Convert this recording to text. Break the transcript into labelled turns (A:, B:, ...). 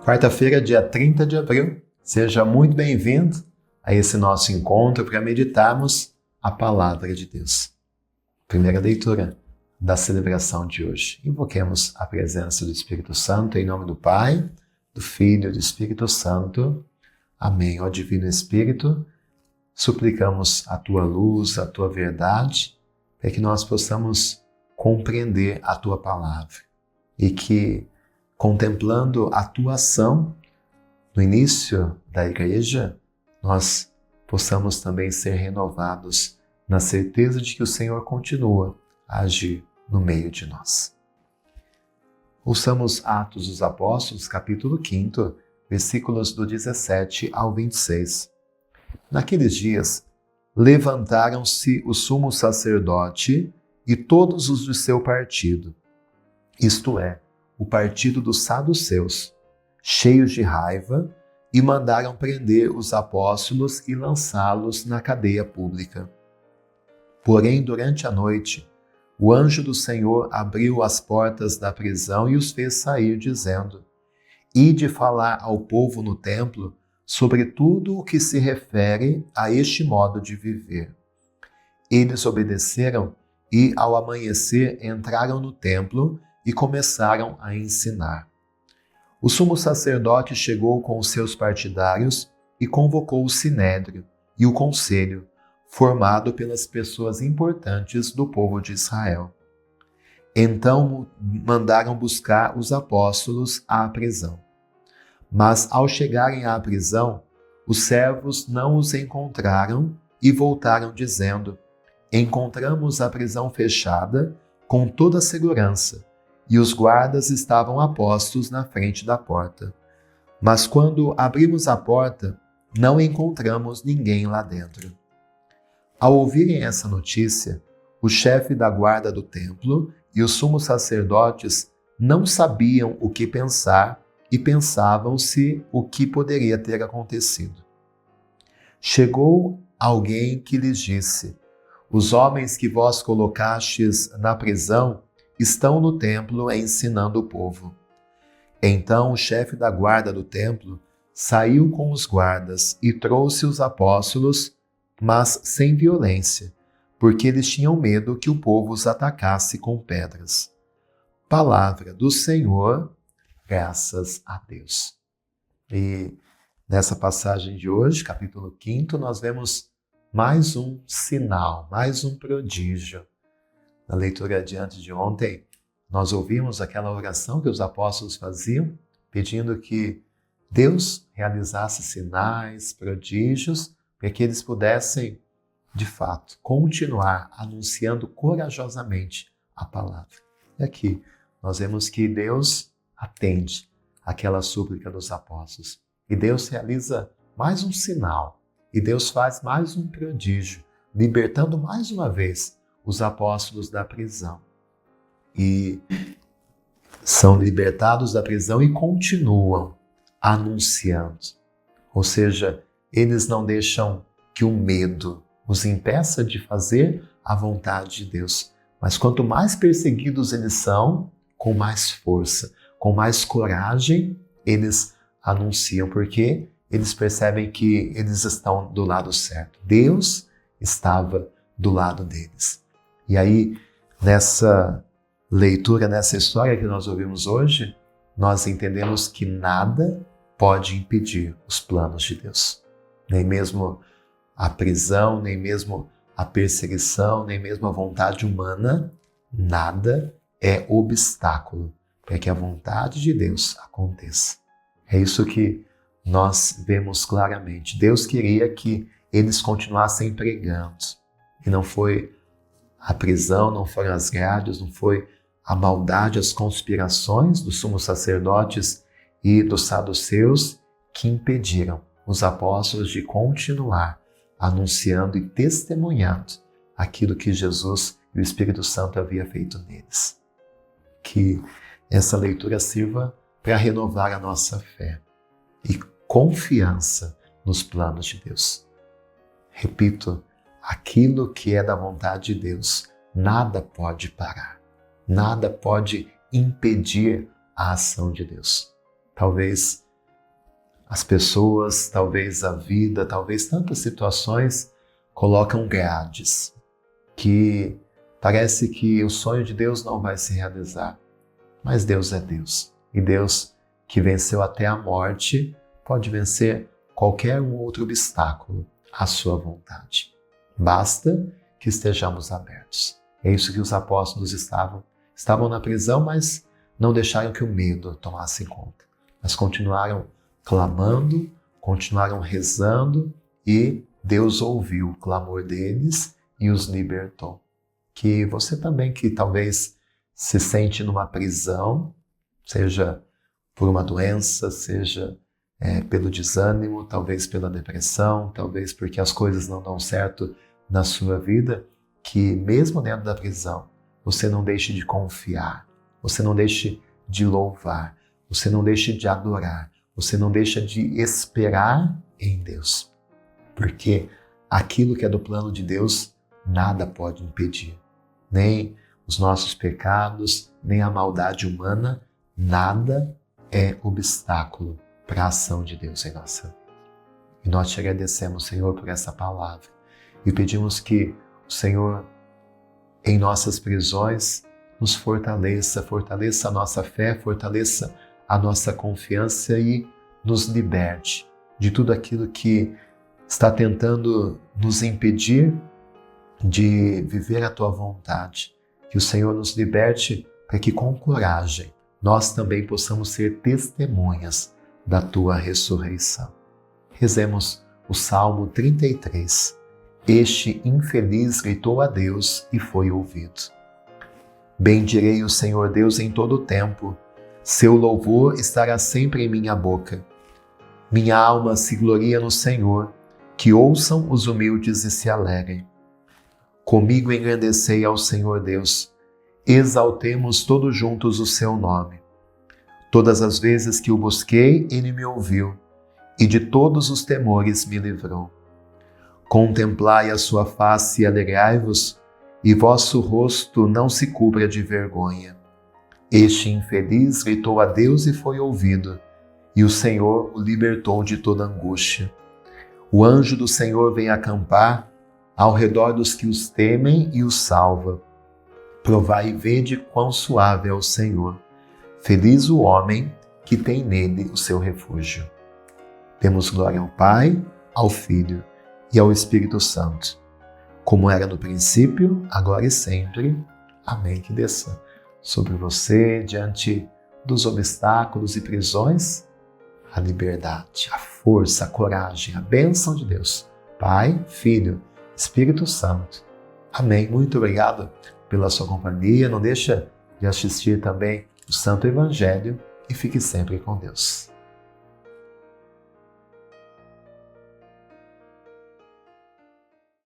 A: Quarta-feira, dia 30 de abril, seja muito bem-vindo a esse nosso encontro para meditarmos a Palavra de Deus. Primeira leitura da celebração de hoje. Invoquemos a presença do Espírito Santo em nome do Pai, do Filho e do Espírito Santo. Amém. Ó Divino Espírito, suplicamos a Tua luz, a Tua verdade, para que nós possamos compreender a Tua Palavra e que, contemplando a Tua ação no início da Igreja, nós possamos também ser renovados na certeza de que o Senhor continua a agir no meio de nós. Ouçamos Atos dos Apóstolos, capítulo 5, versículos do 17 ao 26. Naqueles dias, levantaram-se o sumo sacerdote e todos os de seu partido, isto é, o partido dos saduceus, cheios de raiva, e mandaram prender os apóstolos e lançá-los na cadeia pública. Porém, durante a noite, o anjo do Senhor abriu as portas da prisão e os fez sair, dizendo: Ide falar ao povo no templo sobre tudo o que se refere a este modo de viver. Eles obedeceram e, ao amanhecer, entraram no templo e começaram a ensinar. O sumo sacerdote chegou com os seus partidários e convocou o sinédrio e o conselho, formado pelas pessoas importantes do povo de Israel. Então mandaram buscar os apóstolos à prisão. Mas ao chegarem à prisão, os servos não os encontraram e voltaram dizendo: Encontramos a prisão fechada com toda a segurança, e os guardas estavam apostos na frente da porta. Mas quando abrimos a porta, não encontramos ninguém lá dentro. Ao ouvirem essa notícia, o chefe da guarda do templo e os sumos sacerdotes não sabiam o que pensar e pensavam-se o que poderia ter acontecido. Chegou alguém que lhes disse: Os homens que vós colocastes na prisão estão no templo ensinando o povo. Então o chefe da guarda do templo saiu com os guardas e trouxe os apóstolos, mas sem violência, porque eles tinham medo que o povo os atacasse com pedras. Palavra do Senhor, graças a Deus. E nessa passagem de hoje, capítulo 5, nós vemos mais um sinal, mais um prodígio. Na leitura diante de ontem, nós ouvimos aquela oração que os apóstolos faziam, pedindo que Deus realizasse sinais, prodígios, para que eles pudessem, de fato, continuar anunciando corajosamente a palavra. E aqui nós vemos que Deus atende aquela súplica dos apóstolos. E Deus realiza mais um sinal. E Deus faz mais um prodígio, libertando mais uma vez os apóstolos da prisão. E são libertados da prisão e continuam anunciando. Ou seja, eles não deixam que o medo os impeça de fazer a vontade de Deus. Mas quanto mais perseguidos eles são, com mais força, com mais coragem, eles anunciam, porque eles percebem que eles estão do lado certo. Deus estava do lado deles. E aí, nessa leitura, nessa história que nós ouvimos hoje, nós entendemos que nada pode impedir os planos de Deus. Nem mesmo a prisão, nem mesmo a perseguição, nem mesmo a vontade humana, nada é obstáculo para que a vontade de Deus aconteça. É isso que nós vemos claramente. Deus queria que eles continuassem pregando. E não foi a prisão, não foram as grades, não foi a maldade, as conspirações dos sumos sacerdotes e dos saduceus que impediram os apóstolos de continuar anunciando e testemunhando aquilo que Jesus e o Espírito Santo havia feito neles. Que essa leitura sirva para renovar a nossa fé e confiança nos planos de Deus. Repito, aquilo que é da vontade de Deus, nada pode parar, nada pode impedir a ação de Deus. Talvez As pessoas, talvez a vida, talvez tantas situações colocam grades que parece que o sonho de Deus não vai se realizar. Mas Deus é Deus. E Deus, que venceu até a morte, pode vencer qualquer outro obstáculo à sua vontade. Basta que estejamos abertos. É isso que os apóstolos estavam na prisão, mas não deixaram que o medo tomasse conta. Mas continuaram clamando, continuaram rezando e Deus ouviu o clamor deles e os libertou. Que você também, que talvez se sente numa prisão, seja por uma doença, seja pelo desânimo, talvez pela depressão, talvez porque as coisas não dão certo na sua vida, que mesmo dentro da prisão, você não deixe de confiar, você não deixe de louvar, você não deixe de adorar, você não deixa de esperar em Deus. Porque aquilo que é do plano de Deus, nada pode impedir. Nem os nossos pecados, nem a maldade humana, nada é obstáculo para a ação de Deus em nossa vida. E nós te agradecemos, Senhor, por essa palavra. E pedimos que o Senhor, em nossas prisões, nos fortaleça a nossa fé, fortaleça a nossa confiança e nos liberte de tudo aquilo que está tentando nos impedir de viver a Tua vontade. Que o Senhor nos liberte para que com coragem nós também possamos ser testemunhas da Tua ressurreição. Rezemos o Salmo 33. Este infeliz gritou a Deus e foi ouvido. Bendirei o Senhor Deus em todo o tempo. Seu louvor estará sempre em minha boca. Minha alma se gloria no Senhor. Que ouçam os humildes e se alegrem. Comigo engrandecei ao Senhor Deus. Exaltemos todos juntos o seu nome. Todas as vezes que o busquei, ele me ouviu, e de todos os temores me livrou. Contemplai a sua face e alegrai-vos, e vosso rosto não se cubra de vergonha. Este infeliz gritou a Deus e foi ouvido, e o Senhor o libertou de toda angústia. O anjo do Senhor vem acampar ao redor dos que os temem e os salva. Provai e vede quão suave é o Senhor. Feliz o homem que tem nele o seu refúgio. Demos glória ao Pai, ao Filho e ao Espírito Santo, como era no princípio, agora e sempre. Amém. Que desça sobre você, diante dos obstáculos e prisões, a liberdade, a força, a coragem, a bênção de Deus. Pai, Filho, Espírito Santo. Amém. Muito obrigado pela sua companhia. Não deixa de assistir também o Santo Evangelho e fique sempre com Deus.